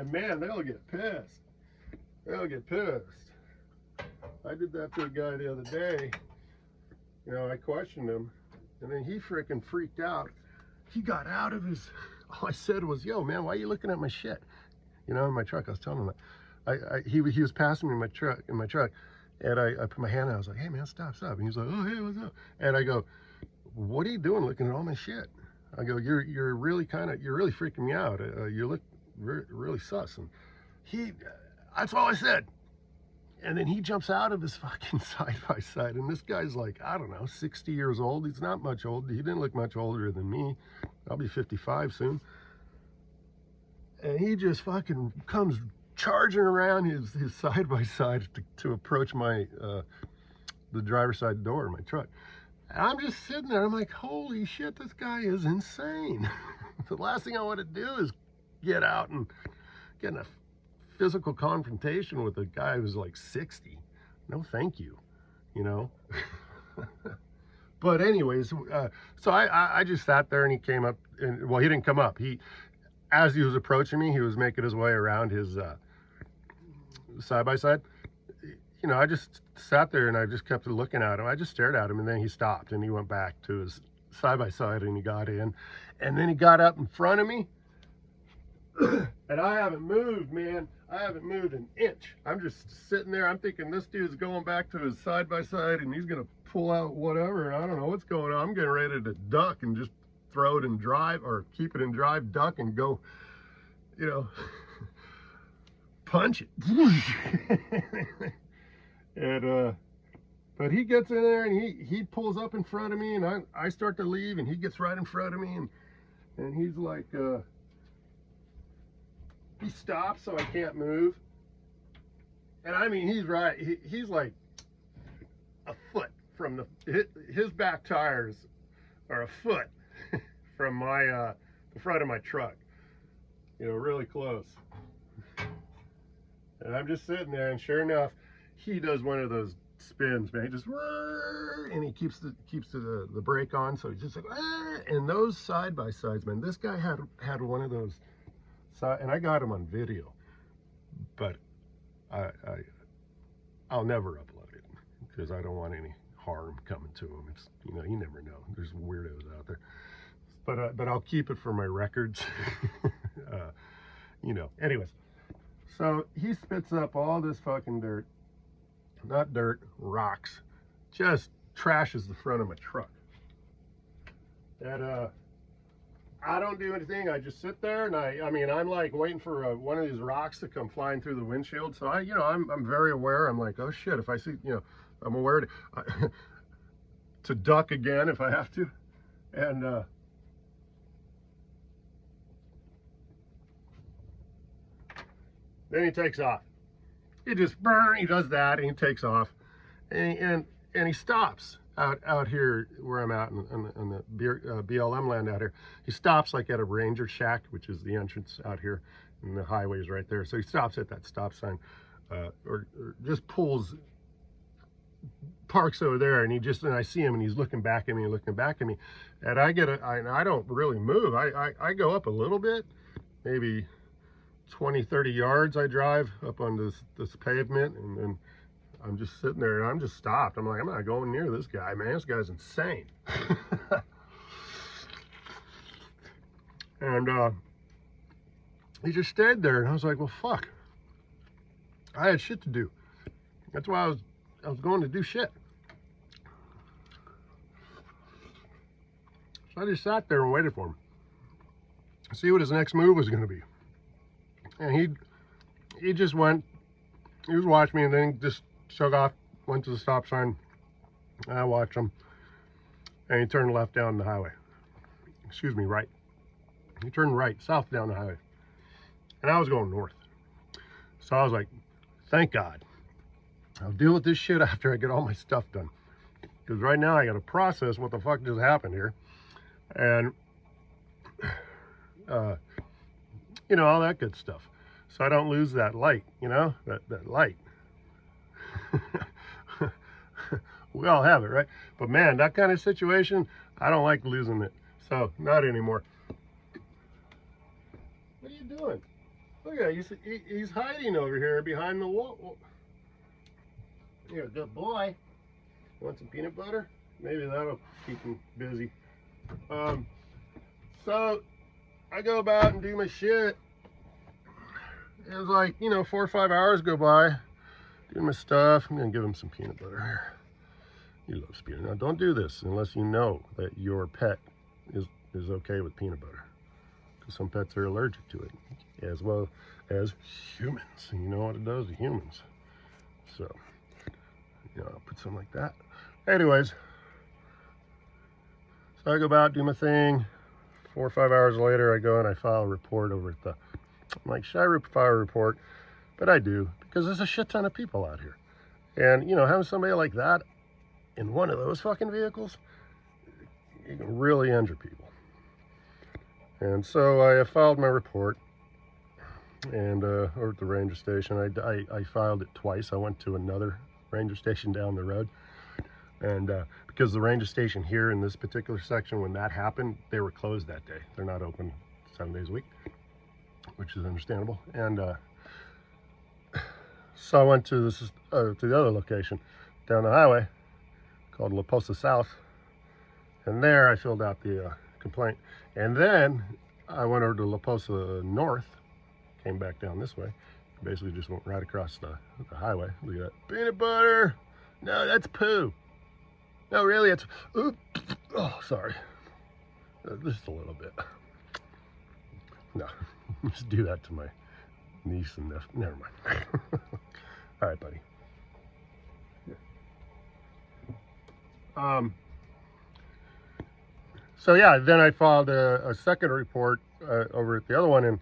And man, they'll get pissed. They'll get pissed. I did that to a guy the other day. You know, I questioned him, and then he freaking freaked out. He got out of his, all I said was, yo, man, why are you looking at my shit? You know, in my truck. I was telling him that. He was passing me in my truck, and I put my hand out. I was like, hey, man, stop. And he's like, oh, hey, what's up? And I go, what are you doing looking at all my shit? I go, you're really freaking me out. You look really sus. And that's all I said. And then he jumps out of his fucking side-by-side, and this guy's like, I don't know, 60 years old. He's not much older. He didn't look much older than me. I'll be 55 soon. And he just fucking comes charging around his side-by-side to approach my, the driver's side door of my truck. And I'm just sitting there, I'm like, holy shit, this guy is insane. The last thing I want to do is get out and get in a physical confrontation with a guy who's like 60. No thank you, you know. But anyways, so I just sat there, and he came up, and well, he didn't come up. As he was approaching me, he was making his way around his side-by-side. You know, I just sat there and I just kept looking at him. I just stared at him, and then he stopped and he went back to his side-by-side and he got in, and then he got up in front of me. And I haven't moved, man. I haven't moved an inch. I'm just sitting there. I'm thinking this dude's going back to his side-by-side and he's going to pull out whatever. And I don't know what's going on. I'm getting ready to duck and just throw it in drive, or keep it in drive, duck, and go, you know, punch it. And, but he gets in there and he pulls up in front of me, and I start to leave, and he gets right in front of me, and he's like, he stops so I can't move. And I mean, he's right. He's like a foot from his back tires are a foot from my the front of my truck. You know, really close. And I'm just sitting there, and sure enough, he does one of those spins, man. He just, and he keeps the brake on, so he's just like, and those side-by-sides, man. This guy had one of those. And I got him on video, but I'll never upload it because I don't want any harm coming to him. It's, you know, you never know. There's weirdos out there, but I'll keep it for my records. You know. Anyways, so he spits up all this fucking dirt, not dirt, rocks, just trashes the front of my truck. And I don't do anything. I just sit there, and I mean, I'm like waiting for one of these rocks to come flying through the windshield. So you know, I'm very aware. I'm like, oh shit, if I see, you know, I'm aware to duck again if I have to. And then he takes off. He just he does that, and he takes off, and he stops out here where I'm at in the BLM land out here. He stops like at a ranger shack, which is the entrance out here, and the highway's right there. So he stops at that stop sign, or just parks over there, and I see him, and he's looking back at me, and I don't really move. I go up a little bit, maybe 20-30 yards. I drive up on this pavement, and then I'm just sitting there, and I'm just stopped. I'm like, I'm not going near this guy, man. This guy's insane. And he just stayed there, and I was like, well, fuck. I had shit to do. That's why I was going to do shit. So I just sat there and waited for him. See what his next move was going to be. And he just went. He was watching me, and then he just took off, went to the stop sign. I watched him, and he turned left down the highway. Excuse me, right. He turned right, south down the highway. And I was going north. So I was like, thank God. I'll deal with this shit after I get all my stuff done. Because right now I got to process what the fuck just happened here. And, you know, all that good stuff. So I don't lose that light, you know, that light. We all have it, right? But man, that kind of situation, I don't like losing it. So not anymore. What are you doing? Look at he's hiding over here behind the wall. You're a good boy. Want some peanut butter? Maybe that'll keep him busy. So I go about and do my shit. It was like, you know, 4 or 5 hours go by, doing my stuff. I'm gonna give him some peanut butter here. He loves peanut. Now don't do this unless you know that your pet is okay with peanut butter. Because some pets are allergic to it, as well as humans. And you know what it does to humans. So, you know, I'll put something like that. Anyways, so I go about, do my thing. 4 or 5 hours later, I go and I file a report over at the, I'm like, should I file a report? But I do, because there's a shit ton of people out here. And, you know, having somebody like that in one of those fucking vehicles, you can really injure people. And so I filed my report, and over at the ranger station, I filed it twice. I went to another ranger station down the road, and because the ranger station here in this particular section, when that happened, they were closed that day. They're not open 7 days a week, which is understandable. And so I went to this to the other location down the highway called La Posa South, and there I filled out the complaint. And then I went over to La Posa North, came back down this way, basically just went right across the highway. Look at that. Peanut butter! No, that's poo. No, really, it's, oops. Oh, sorry. Just a little bit. No, just do that to my niece and nephew. Never mind. All right, buddy. So yeah, then I filed a second report over at the other one, and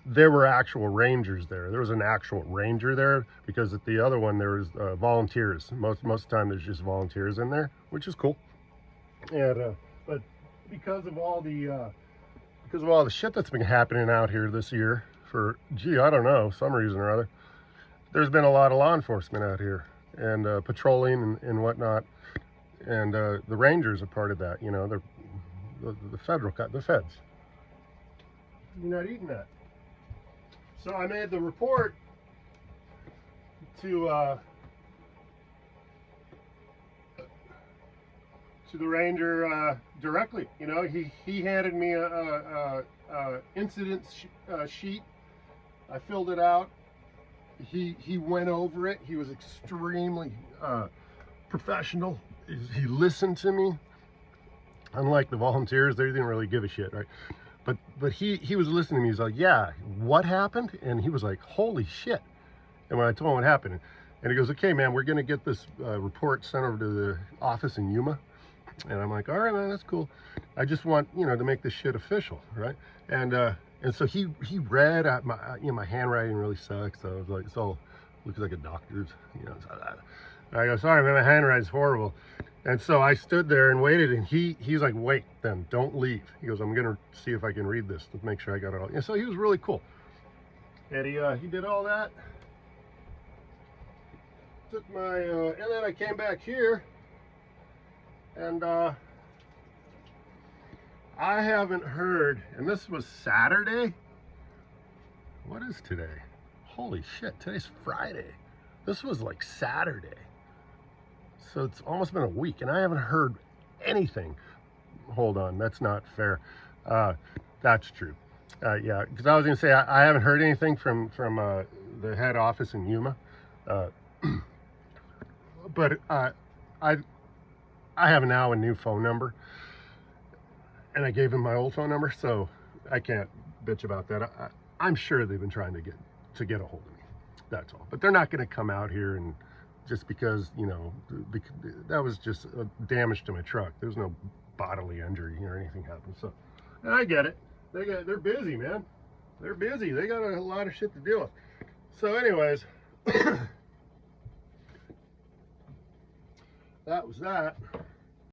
there were actual rangers there. There was an actual ranger there, because at the other one there was volunteers. Most of the time there's just volunteers in there, which is cool. And but because of all the shit that's been happening out here this year, for I don't know, some reason or other, there's been a lot of law enforcement out here and patrolling and whatnot. And the rangers are part of that, you know, the feds. You're not eating that. So I made the report to the ranger directly. You know, he handed me a incident sheet. I filled it out. He went over it. He was extremely professional. He listened to me. Unlike the volunteers, they didn't really give a shit, right? But he was listening to me. He's like, yeah, what happened? And he was like, holy shit. And when I told him what happened, and he goes, okay, man, we're gonna get this report sent over to the office in Yuma. And I'm like, all right, man, that's cool. I just want, you know, to make this shit official, right? And so he read my, you know, my handwriting really sucks. So I was like, so looks like a doctor's, you know. So I go, sorry, man, my handwriting's horrible. And so I stood there and waited, and he's like, wait, then don't leave. He goes, I'm gonna see if I can read this to make sure I got it all. And so he was really cool. And he did all that. Took my, and then I came back here, and I haven't heard, and this was Saturday. What is today? Holy shit, today's Friday. This was like Saturday. So it's almost been a week, and I haven't heard anything. Hold on, that's not fair. That's true. Yeah, because I was gonna say I haven't heard anything from the head office in Yuma. But I have now a new phone number, and I gave him my old phone number, so I can't bitch about that. I'm sure they've been trying to get a hold of me. That's all. But they're not going to come out here and just because, you know, that was just damage to my truck. There's no bodily injury or anything happened. So, and I get it. They're busy, man. They're busy. They got a lot of shit to deal with. So, anyways. That was that.